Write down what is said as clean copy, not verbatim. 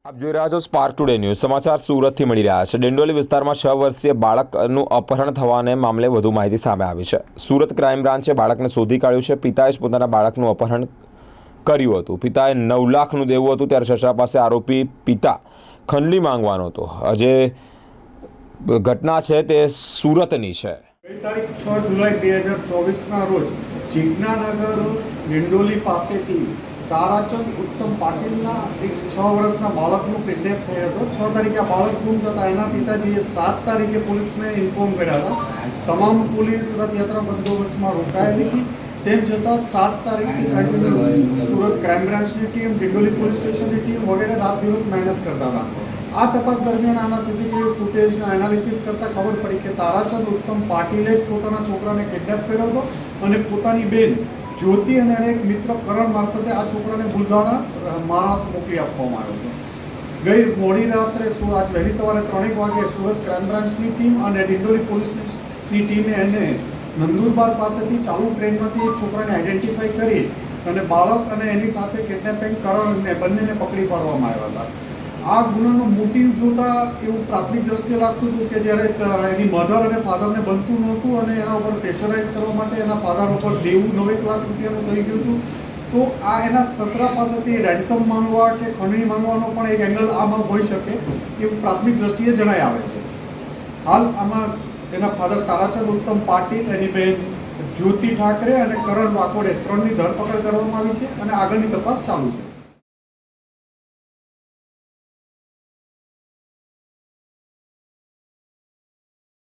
આપ જોઈ રહ્યા છો સ્પાર્ક ટુડે ન્યૂઝ સમાચાર સુરતથી મળી રહ્યા છે। ડિંડોલી વિસ્તારમાં 6 વર્ષીય બાળકનું અપહરણ થવાને મામલે વધુ માહિતી સામે આવી છે। સુરત ક્રાઇમ બ્રાન્ચે બાળકને શોધી કાઢ્યું છે। પિતાએ જ પોતાના બાળકનું અપહરણ કર્યું હતું। પિતાએ 9 લાખનું દેવું હતું ત્યારે સસરા પાસે આરોપી પિતા ખંડણી માંગવાનો હતો। આજે ઘટના છે તે સુરતની છે। ગઈ તારીખ 6 જુલાઈ 2024ના રોજ જીજ્ઞાનગર ડિંડોલી પાસેથી તારાચંદ ઉત્તમ પાટીલના એક 6 વર્ષના બાળકનું કિડનેપ થયો હતો। 6 તારીખે આ બાળક ગુમ થતા એના પિતાજીએ 7 તારીખે પોલીસને ઇન્ફોર્મ કર્યા હતા। તમામ પોલીસ રથયાત્રા બંદોબસ્તમાં રોકાયેલી હતી। તેમ છતાં 7 તારીખથી કન્ટિન્યુ સુરત ક્રાઇમ બ્રાન્ચની ટીમ, ડિંડોલી પોલીસ સ્ટેશનની ટીમ વગેરે રાત દિવસ મહેનત કરતા હતા। આ તપાસ દરમિયાન આના સીસીટીવી ફૂટેજના એનાલિસિસ કરતાં ખબર પડી કે તારાચંદ ઉત્તમ પાટીલે જ પોતાના છોકરાને કિડનેપ કર્યો હતો અને પોતાની બેન જ્યોતિ અને એક મિત્ર કરણ મારફતે આ છોકરાને બુલધાણા મહારાષ્ટ્ર મોકલી આપવામાં આવ્યો હતો। ગઈ મોડી રાત્રે આજ વહેલી સવારે 3 વાગે સુરત ક્રાઇમ બ્રાન્ચની ટીમ અને ડિંડોલી પોલીસની ટીમે એને નંદુરબાર પાસેથી ચાલુ ટ્રેનમાંથી એક છોકરાને આઈડેન્ટિફાઈ કરી અને બાળક અને એની સાથે કિડનેપિંગ કરણને બંનેને પકડી પાડવામાં આવ્યા હતા। આ ગુનાનો મોટિવ જોતા એવું પ્રાથમિક દ્રષ્ટિએ લાગતું હતું કે જ્યારે એની મધર અને ફાધરને બનતું નહોતું અને એના ઉપર પ્રેશરાઇઝ કરવા માટે એના ફાધર ઉપર દેવું 9 લાખ રૂપિયાનું થઈ ગયું હતું, તો આ એના સસરા પાસેથી રેન્સમ માંગવા કે ખંડણી માંગવાનો પણ એક એંગલ આમાં હોઈ શકે એવું પ્રાથમિક દ્રષ્ટિએ જણાઈ આવે છે। હાલ આમાં એના ફાધર તારાચંદ ઉત્તમ પાટીલ, એની બહેન જ્યોતિ ઠાકરે અને કરણ વાકોડે 3ની ધરપકડ કરવામાં આવી છે અને આગળની તપાસ ચાલુ છે।